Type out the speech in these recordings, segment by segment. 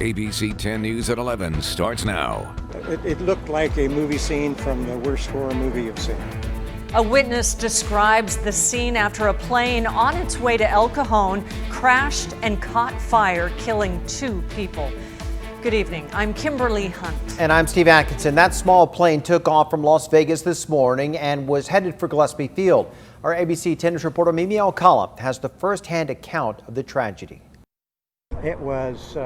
ABC 10 News at 11 starts now. It looked like a movie scene from the worst horror movie you've seen. A witness describes the scene after a plane on its way to El Cajon crashed and caught fire, killing 2 people. Good evening. I'm Kimberly Hunt. And I'm Steve Atkinson. That small plane took off from Las Vegas this morning and was headed for Gillespie Field. Our ABC 10 News reporter Mimi Alcala has the first-hand account of the tragedy. It was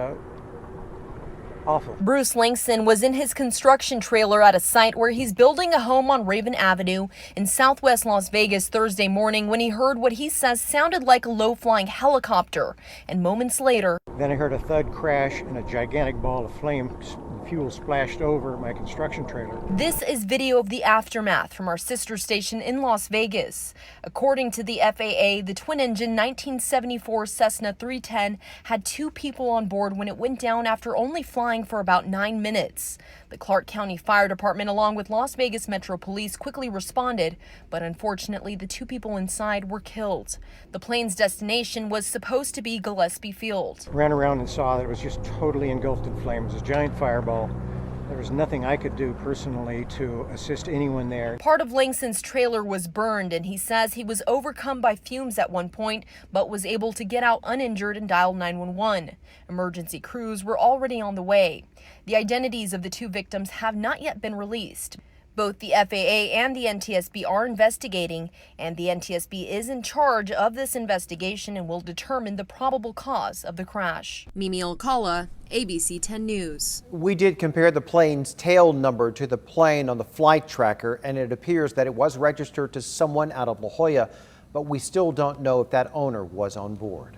awful. Bruce Langston was in his construction trailer at a site where he's building a home on Raven Avenue in southwest Las Vegas Thursday morning when he heard what he says sounded like a low-flying helicopter. And moments later, Then I heard a thud crash and a gigantic ball of flame, fuel splashed over my construction trailer. this is video of the aftermath from our sister station in Las Vegas. According to the FAA, the twin-engine 1974 Cessna 310 had 2 people on board when it went down after only flying for about 9 minutes. The Clark County Fire Department, along with Las Vegas Metro Police, quickly responded, but unfortunately the 2 people inside were killed. The plane's destination was supposed to be Gillespie Field. Ran around and saw that it was just totally engulfed in flames. It was a giant fireball. There was nothing I could do personally to assist anyone there. Part of Langston's trailer was burned, and he says he was overcome by fumes at one point, but was able to get out uninjured and dial 911. Emergency crews were already on the way. The identities of the 2 victims have not yet been released. Both the FAA and the NTSB are investigating, and the NTSB is in charge of this investigation and will determine the probable cause of the crash. Mimi Alcala, ABC 10 News. We did compare the plane's tail number to the plane on the flight tracker, and it appears that it was registered to someone out of La Jolla, but we still don't know if that owner was on board.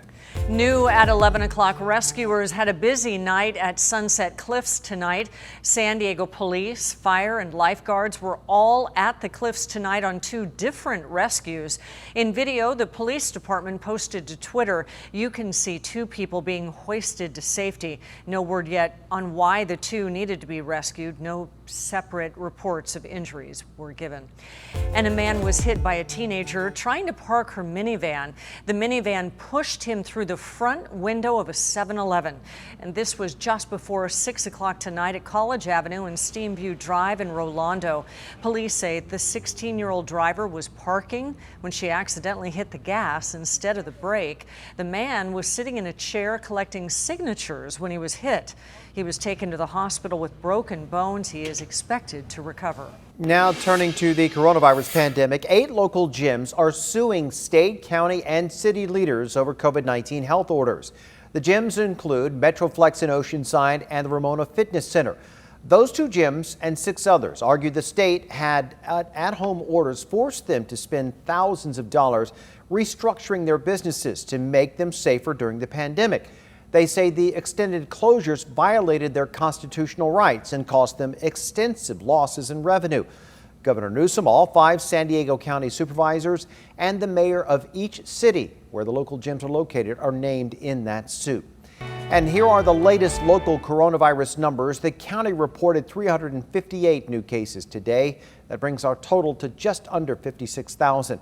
New at 11 o'clock, rescuers had a busy night at Sunset Cliffs tonight. San Diego police, fire, and lifeguards were all at the cliffs tonight on 2 different rescues. In video the police department posted to Twitter, you can see 2 people being hoisted to safety. No word yet on why the 2 needed to be rescued. No separate reports of injuries were given. And a man was hit by a teenager trying to park her minivan. The minivan pushed him through the front window of a 7-Eleven. And this was just before 6 o'clock tonight at College Avenue and Steamview Drive in Rolando. Police say the 16-year-old driver was parking when she accidentally hit the gas instead of the brake. The man was sitting in a chair collecting signatures when he was hit. He was taken to the hospital with broken bones. He is expected to recover. Now turning to the coronavirus pandemic, 8 local gyms are suing state, county, and city leaders over COVID-19 health orders. The gyms include Metroflex in Oceanside and the Ramona Fitness Center. Those 2 gyms and 6 others argued the state had at-home orders forced them to spend thousands of dollars restructuring their businesses to make them safer during the pandemic. They say the extended closures violated their constitutional rights and cost them extensive losses in revenue. Governor Newsom, all 5 San Diego County supervisors, and the mayor of each city where the local gyms are located are named in that suit. And here are the latest local coronavirus numbers. The county reported 358 new cases today. That brings our total to just under 56,000.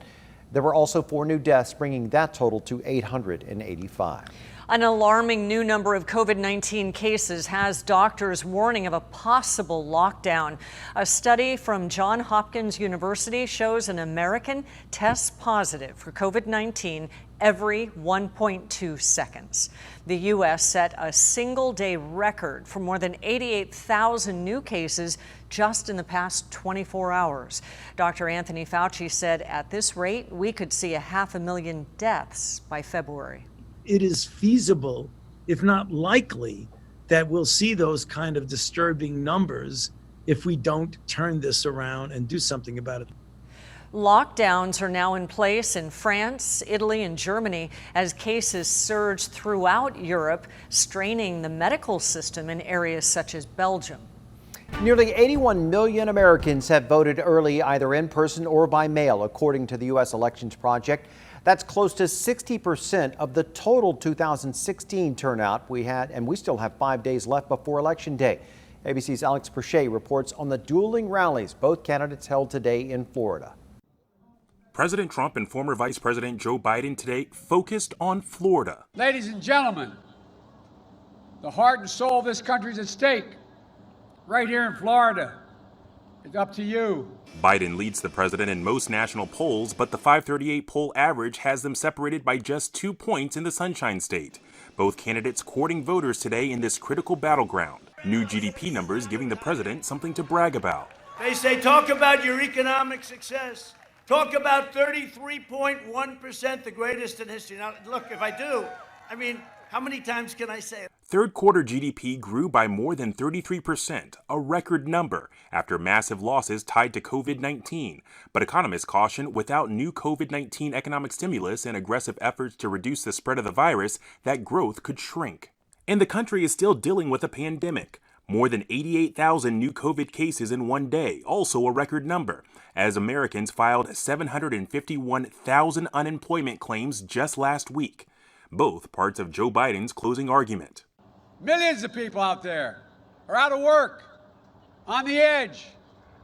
There were also 4 new deaths, bringing that total to 885. An alarming new number of COVID-19 cases has doctors warning of a possible lockdown. A study from Johns Hopkins University shows an American tests positive for COVID-19 every 1.2 seconds. The U.S. set a single-day record for more than 88,000 new cases just in the past 24 hours. Dr. Anthony Fauci said at this rate, we could see 500,000 deaths by February. It is feasible, if not likely, that we'll see those kind of disturbing numbers if we don't turn this around and do something about it. Lockdowns are now in place in France, Italy, and Germany as cases surge throughout Europe, straining the medical system in areas such as Belgium. Nearly 81 million Americans have voted early, either in person or by mail, according to the U.S. Elections Project. That's close to 60% of the total 2016 turnout we had, and we still have 5 days left before Election Day. ABC's Alex Perche reports on the dueling rallies both candidates held today in Florida. President Trump and former Vice President Joe Biden today focused on Florida. Ladies and gentlemen, The heart and soul of this country is at stake. Right here in Florida. It's up to you. Biden leads the president in most national polls, but the 538 poll average has them separated by just 2 points in the Sunshine State. Both candidates courting voters today in this critical battleground. New GDP numbers giving the president something to brag about. They say, talk about your economic success. Talk about 33.1%, the greatest in history. Now, look, if I do, how many times can I say it? Third quarter GDP grew by more than 33%, a record number after massive losses tied to COVID-19. But economists caution without new COVID-19 economic stimulus and aggressive efforts to reduce the spread of the virus, that growth could shrink. And the country is still dealing with a pandemic. More than 88,000 new COVID cases in one day, also a record number, as Americans filed 751,000 unemployment claims just last week. Both parts of Joe Biden's closing argument. Millions of people out there are out of work, on the edge,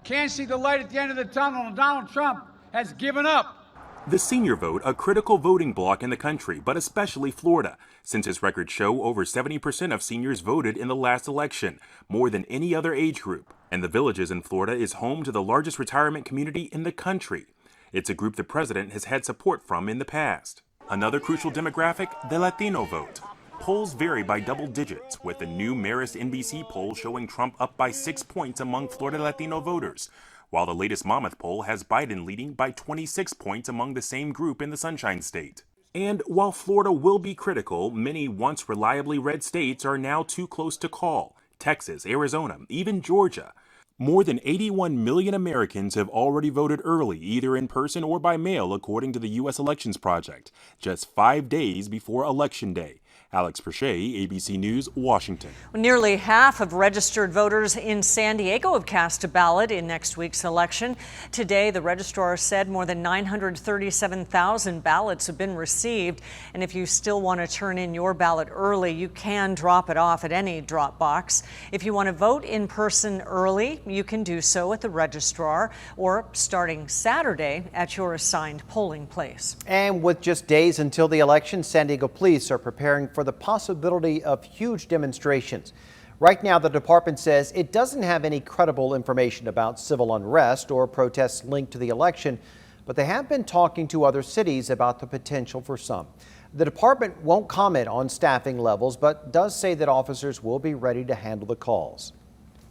can't see the light at the end of the tunnel, and Donald Trump has given up. The senior vote, a critical voting bloc in the country, but especially Florida. Census records show over 70% of seniors voted in the last election, more than any other age group. And the Villages in Florida is home to the largest retirement community in the country. It's a group the president has had support from in the past. Another crucial demographic, the Latino vote. Polls vary by double digits, with the new Marist NBC poll showing Trump up by 6 points among Florida Latino voters, while the latest Monmouth poll has Biden leading by 26 points among the same group in the Sunshine State. And while Florida will be critical, many once reliably red states are now too close to call. Texas, Arizona, even Georgia. More than 81 million Americans have already voted early, either in person or by mail, according to the U.S. Elections Project, just 5 days before Election Day. Alex Perche, ABC News, Washington. Nearly half of registered voters in San Diego have cast a ballot in next week's election. Today, the registrar said more than 937,000 ballots have been received. And if you still want to turn in your ballot early, you can drop it off at any drop box. If you want to vote in person early, you can do so at the registrar or starting Saturday at your assigned polling place. And with just days until the election, San Diego police are preparing for the possibility of huge demonstrations. Right now, the department says it doesn't have any credible information about civil unrest or protests linked to the election, but they have been talking to other cities about the potential for some. The department won't comment on staffing levels, but does say that officers will be ready to handle the calls.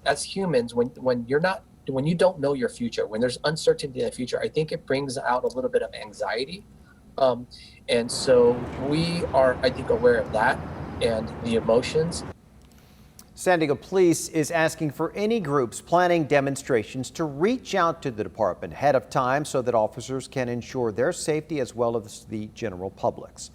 As humans, when you don't know your future, when there's uncertainty in the future, I think it brings out a little bit of anxiety. And so we are, I think, aware of that and the emotions. San Diego Police is asking for any groups planning demonstrations to reach out to the department ahead of time so that officers can ensure their safety as well as the general public's.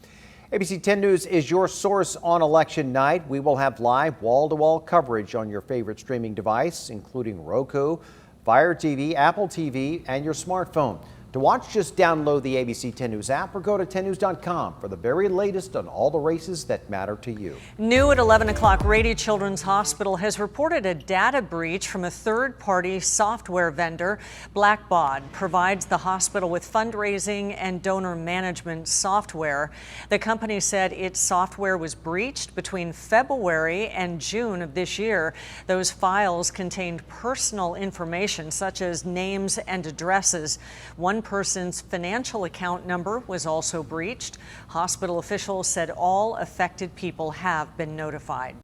ABC 10 News is your source on election night. We will have live wall-to-wall coverage on your favorite streaming device, including Roku, Fire TV, Apple TV, and your smartphone. To watch, just download the ABC 10 News app or go to 10news.com for the very latest on all the races that matter to you. New at 11 o'clock, Rady Children's Hospital has reported a data breach from a third-party software vendor. Blackbaud provides the hospital with fundraising and donor management software. The company said its software was breached between February and June of this year. Those files contained personal information such as names and addresses. One person's financial account number was also breached. Hospital officials said all affected people have been notified.